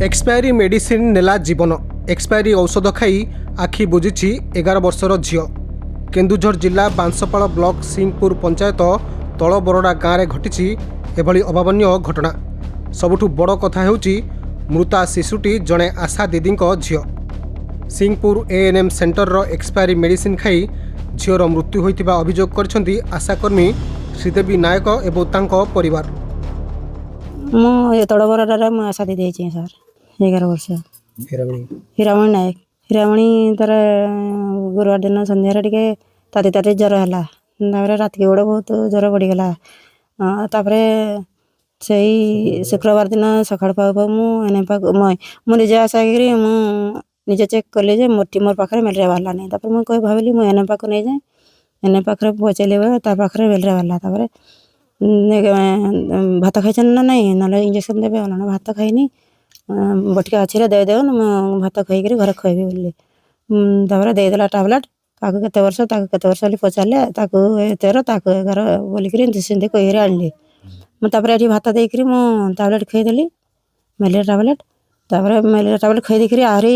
Expiry medicine नेला जीवन। Expiry औषध खाई आखि बुझी 11 वर्षर झील। केन्दुझर जिला बांसपाड़ ब्लॉक सिंहपुर पंचायत तलबरडा गाँव में घटी एभली अभावनीय घटना। सबुठु बड़ कथा हेउची मृता शिशुटी जड़े आशा दीदी झील। Singhpur ANM centre expiry medicine खाई झीर मृत्यु होइतिबा अभियोग करछन्ती आशाकर्मी श्रीदेवी नायक एवं तांको परिवार। ये तड़बरा मैं आशा दीदी सर 11 वर्ष हीरामणि नायक। हीरामणि तार गुरुवार दिन सन्धार टे ताती ताती ज्वर है रात के गोड़े बहुत ज्वर बढ़ीगला। से शुक्रवार दिन सका पाऊ पाऊ मुझे आशा निजे चेक कली मोर पाखे मेलेरिया बाहर नहीं। मुझे भाविली मुझे एनएम पाक नहीं जाए। एनएम पाखे पहुँचेली पाखे मेलेरिया बाहर। भात खाई ना नहीं ना इंजेक्शन देवे ना भात खाईनी बटिका अच्छे देदेव भात खाई घर खुएबी बोली देदेला टाबलेट। ताकू केते वर्ष बोली पचारे 13 11 बोलिक सीधे कही आनली। मुझे भात देकर मुझे टाबलेट खुईदेली मेलेरिया टाबलेट। मेलेरिया टाबलेट खुई देकर आहरी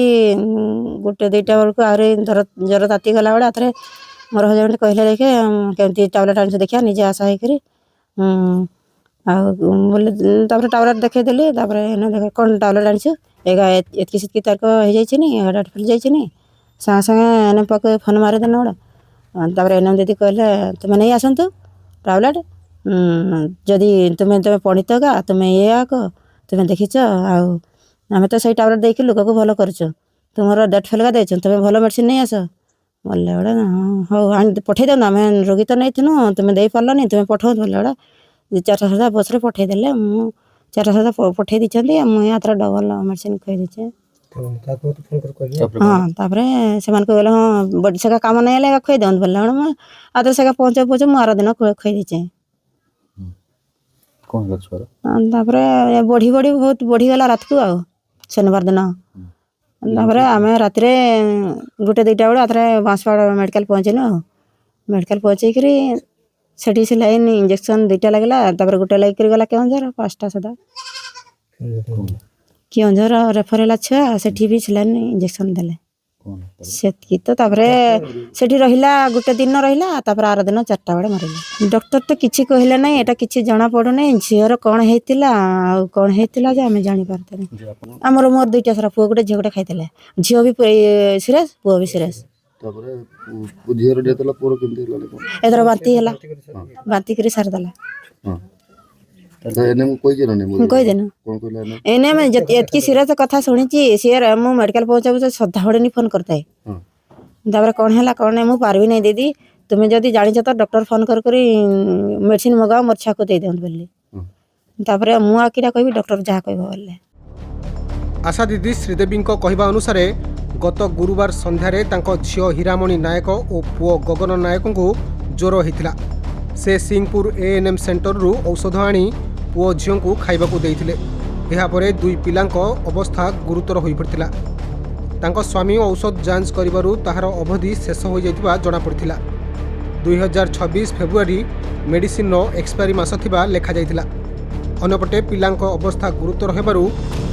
1 2टा बेलू आहरी ज्वर ताती गला बेड़े आते मोर हजबैंड कहले देखे केमती टाबलेट आनी देखा निजे आशा होकर बोले टाबलेट देखदेली। देख कौन टाबलेट आनी एतकी सीटकी तारक हो डाट फैल जाइए सागे सागे एनएम पाक फोन मारिदेन गोटे। एनएम दीदी कहले तुम्हें नहीं आसतु टाबलेट जदि तुम्हें तुम्हें पढ़ित का तुम्हें ये आक तुम्हें देखीच आम तो सही टाबलेट देख लोक को भल कर तुम डेट फेल का दे तुम्हें भल मेडिसिन नहीं आस बोले गोटे हाँ पठे दे आम रोगी तो नहीं थी तुम्हें दे पार्लनि तुम्हें पठाऊ बोले गोटे 400 बस पठेदेले 400 पठे दी मुझे डबल मेडिसिन खुई दीचे। हाँ से बोले हाँ बड़ी से कम नहीं खुई दे बोले मुझे आदर से पहुँचे पहुँचे मुझे आर दिन खुई दीचे। बढ़ी बढ़ी बहुत बढ़ीगला रात को आ शनिवार दिन। आम रात 1 2टा बेड़े आते बांसपाड़ मेडिकल पहुँचलु। मेडिकल पहुँचेकरी सेठी सिलाइन इंजेक्शन 2टा लगे गोटे लगे गला केउझर 5टा सुधा केउझर रेफर है छुआ से भी सिलाइन इंजेक्शन देले से तो सेठी रहिला 1 दिन रहिला आर दिन 4टा बेड़े मरले। डॉक्टर तो किसी कहले ना एटा किसी जना पड़ुना झीर कौन होता कौन होता आम जानी पारते आमर मोर 2टा सारा पुआ गोटे झी गोटे खाई झील भी सीरियस पुआ भी सीरियस। एथर बांती है बांती कर सारदेला कहीदेनु एने में एतकी सीरियस कथा शुणी सी मु मेडिकल पहुँचा सदाबड़े फोन करता है कौन है कौन नहीं मुझे पार्बी नहीं दीदी तुम्हें जदि जाच तो डॉक्टर फोन कर मेडिसिन मगाओ मोर छुआ को दे दिंत बोली मुझे कह डॉक्टर जहाँ कह बोले। आशा दीदी श्रीदेवी कहवा अनुसार गत गुरुवार संध्यारे तांको झियो हीरामणि नायक और पुओ गगन नायक को ज्वर होता। से सिंहपुर एएनएम सेंटर रु औषध आनी पुओ झील को खाइबाकू देइथिले। एहा परे 2 पिलांको अवस्था गुरुतर होई पड़तिला। तांको स्वामी औषध जांच करिबारु ताहार अवधि शेष हो जाइतिबा जणा पड़तिला। 2026 फेब्रुआरी मेडिसिन नो एक्सपायरी मास थिबा लेखा जाइतिला। अन्यपटे पिलांको अवस्था गुरुतर हेबारु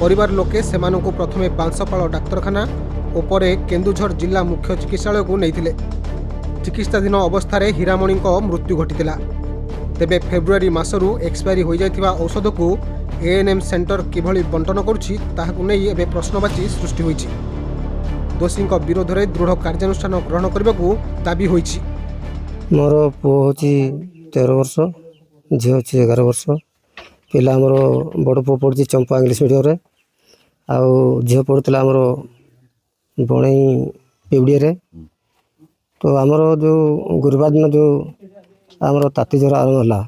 परिवार लोके सेमानंकु प्रथमे बांसपाड़ डाक्तरखाना और परे केन्दुझर जिला मुख्य चिकित्सालय को नैथिले। चिकित्साधीन अवस्था हीरामणि मृत्यु घटीला। तेबे फेब्रुआरी मासरू एक्सपायरी हो जाइतिबा औषध को एएनएम सेंटर किभली बंटन करुछि ताहाकु नै एबे प्रश्नवाची सृष्टि होइछि। दोषी विरोध में दृढ़ कार्यानुष्ठान ग्रहण करने को दाबी होइछि। मोर पुओ होची 13 वर्ष झी होची 11 वर्ष। पिला मोर बड़ पुओ पढ़ुछि चंपा इंग्लिश मीडियम रे आउ झी पढ़ुतला मोर बणई पिवड़ी रे। तो आमर जो गुरुवार दिन जो आमर ताती ज्वर आरंभ है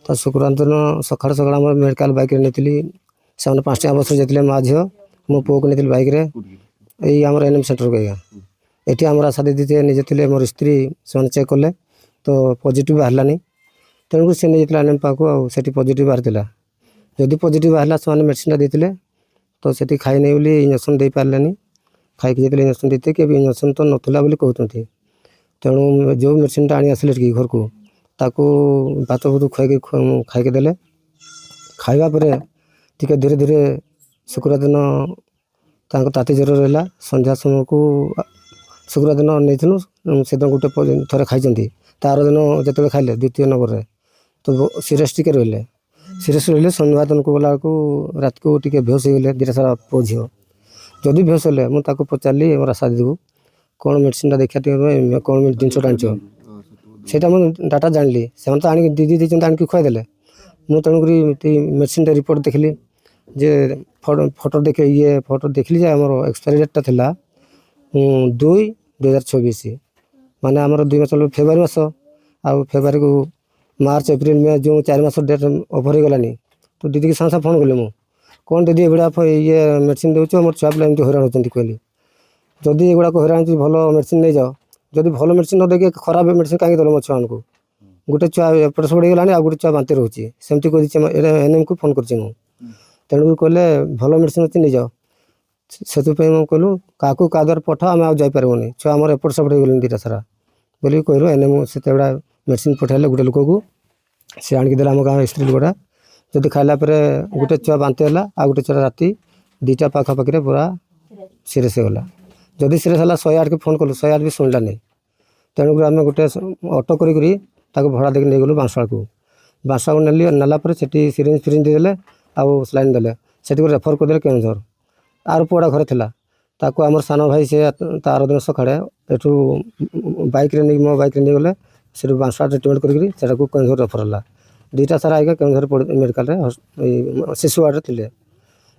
तो शुक्रवार दिन सका सका मेडिकल बाइक नहीं से 5टा बस जाते माँ झील मो पुओ को नहीं बाइक यही आम एनएम सेंटर को ये आम आशा दीदी निजे थे मोर स्त्री से चेक कले तो पॉजिटिव बाहरलानी तेणुक सी नहीं जाता एनएम पाक आठ पॉजिटिव बाहर जदि पॉजिटिव बाहर से मेडिसिन देते तो से खाई नहीं बोली इंजेक्शन दे पार्लानी खाई इंजेक्शन देते कि इंजेक्शन तो नाला कहते तेणु जो मेडिसिन आनी आसिले घर को ताकू भात भूत खुआई खाई देले खाइबा परे टिके धीरे धीरे शुक्रवार दिन ताती ज्वर रहा संध्या समय को शुक्रवार दिन नहीं से दिन गोटे थोड़े खाई तार दिन जो खाइले द्वितीय नंबर में तो सीरीयस टिके रही सीरीयस रही शनिवार दिन को गला रात को टे बेहोश हो गले दुटा सारा पुओ झील जदि बेहोश हेले मुझे पचारि मोर आशा दीदी को कौन मेडिसिन देखा कौन जिनसा आनच से डाटा जानी से तो आनी दीदी देते आनिक खुआईदे मुझे तेणुक मेडिसिन रिपोर्ट देखली जे फोटो देख ये फोटो देखली आमर एक्सपायरी डेटा था 2/2024 माने आमर 2 मास फेब्रुआरी मास आ फेब्रुआरी को मार्च एप्रिल में जो 4 मास डेट ओभर हो गलानी तो दीदी की साथ साथ फोन कले मुझे कौन दीदी ये मेडिसिन देच मोर छुआ पिला एमती हईराण होती कहली जदि एगुड़ा हईराण भल मेडिसिन नहीं जाओ जदि भल मेडिसिन न देखे खराब मेडिसिन कहीं दल मो छुआ को गोटे छुआ एपट सेपट होगलानी आ गोटे छुआ बांति रोचे सेमती कही एनएम को फोन कर तेणुक कहले भल मेडिसिन अच्छी नहीं जाओ से मुझे कहलु क्या क्या द्वारा पठाओ आम आईपारूनी छुआ आम एपट सेपट हो गले दुटा सारा बोलिक कहलु एनएम से मेडिसिन पठाइले गोटे लोक को सी आणिक देला आम गाँव स्त्री लोकटा जदि खाइला गोटे छुआ बांति है आ गोटे छुआ राति 2टा पाखापाखि पूरा सीरीयस होगा जदि सीरीयस है 108 के फोन कलु 108 भी शुणलानी तेणुक आम गोटे अटो कर भड़ा देख नहीं गलु बांसवाड़ को बांसवाड़ को नाला से सिरिंज फिरिंज देदेले आउ सलाइन देले से रेफर करदे केन्दुझर आर पुआड़ा घरे था ताको आमर सान भाई से तार दिन सकाଳେ एठू बाइक रे नहीं मो बाइक रे नहीं गले से बांसवाड़ ट्रीटमेंट करके केन्दुझर रेफर है 2टा सारा आगे केन्दुझर मेडिकल शिशु वार्ड थे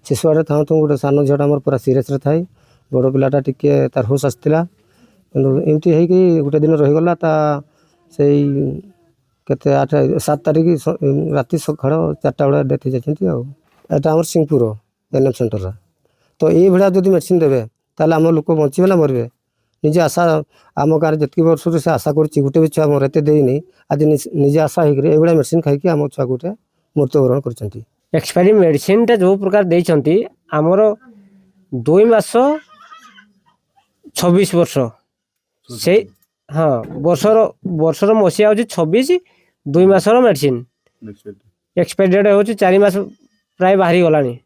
शिशु वार्ड था गोटे सान झीटा आम पूरा सीरीयस थाई बड़ पिलाटा टिके तार होश आसाला एमती है कि गोटे दिन रहीगला से केते 7 तारीख राति सकाळ 4टा बेला डेथ हो जाती आम सिंहपुर एनएम सेंटर तो ये भाया जब मेडिसिन देवे ताल आम लोक बचे ना मरवे निजे आशा आम गाँव जितकी वर्ष से आशा कर गोटे भी छुआ मोर एत देनी आज निजे आशा होकर ये मेडिसिन खाई आम छुआ गोटे मृत्युवरण कर एक्सपायरी मेडिसिन टा जो प्रकार देइछंती आमर 2 मास 26 वर्ष से हाँ वर्षर मसीहा हूँ 26 2 मासर मेडिसिन एक्सपायरी डेट हूँ 4 मास प्राय बाहरी गलानी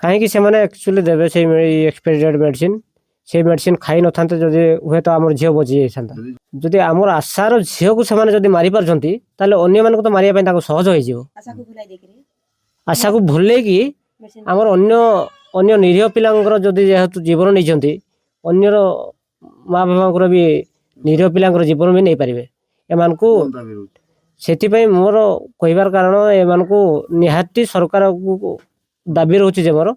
कहीं से एक्चुअली देवे से एक्सपायरी डेट मेडिसिन से मेडिसिन खाई न था जदि हुए तो आम झील बची जाता जदि आमर आशार झील को से मारी पार्टी अन्य मानक तो मारे सहज हो आशा को भूल कि आमर अन्य निरीह पिलांकर जदि जेहेतु जीवन नहीं अन्यर माँ बापा भी निरीह पिलांकर जीवन भी नहीं पारे एमान को से मोर कहबार कारण एमान को निहाती सरकार को दाबी रोचे जे मोर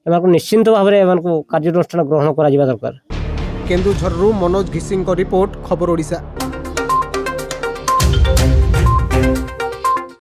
एमान को निश्चिंत भाव में एमान को कार्यानुष्ठान ग्रहण करा दरकार। केन्दुझरु मनोज घिसिंग रिपोर्ट खबर ओडिशा।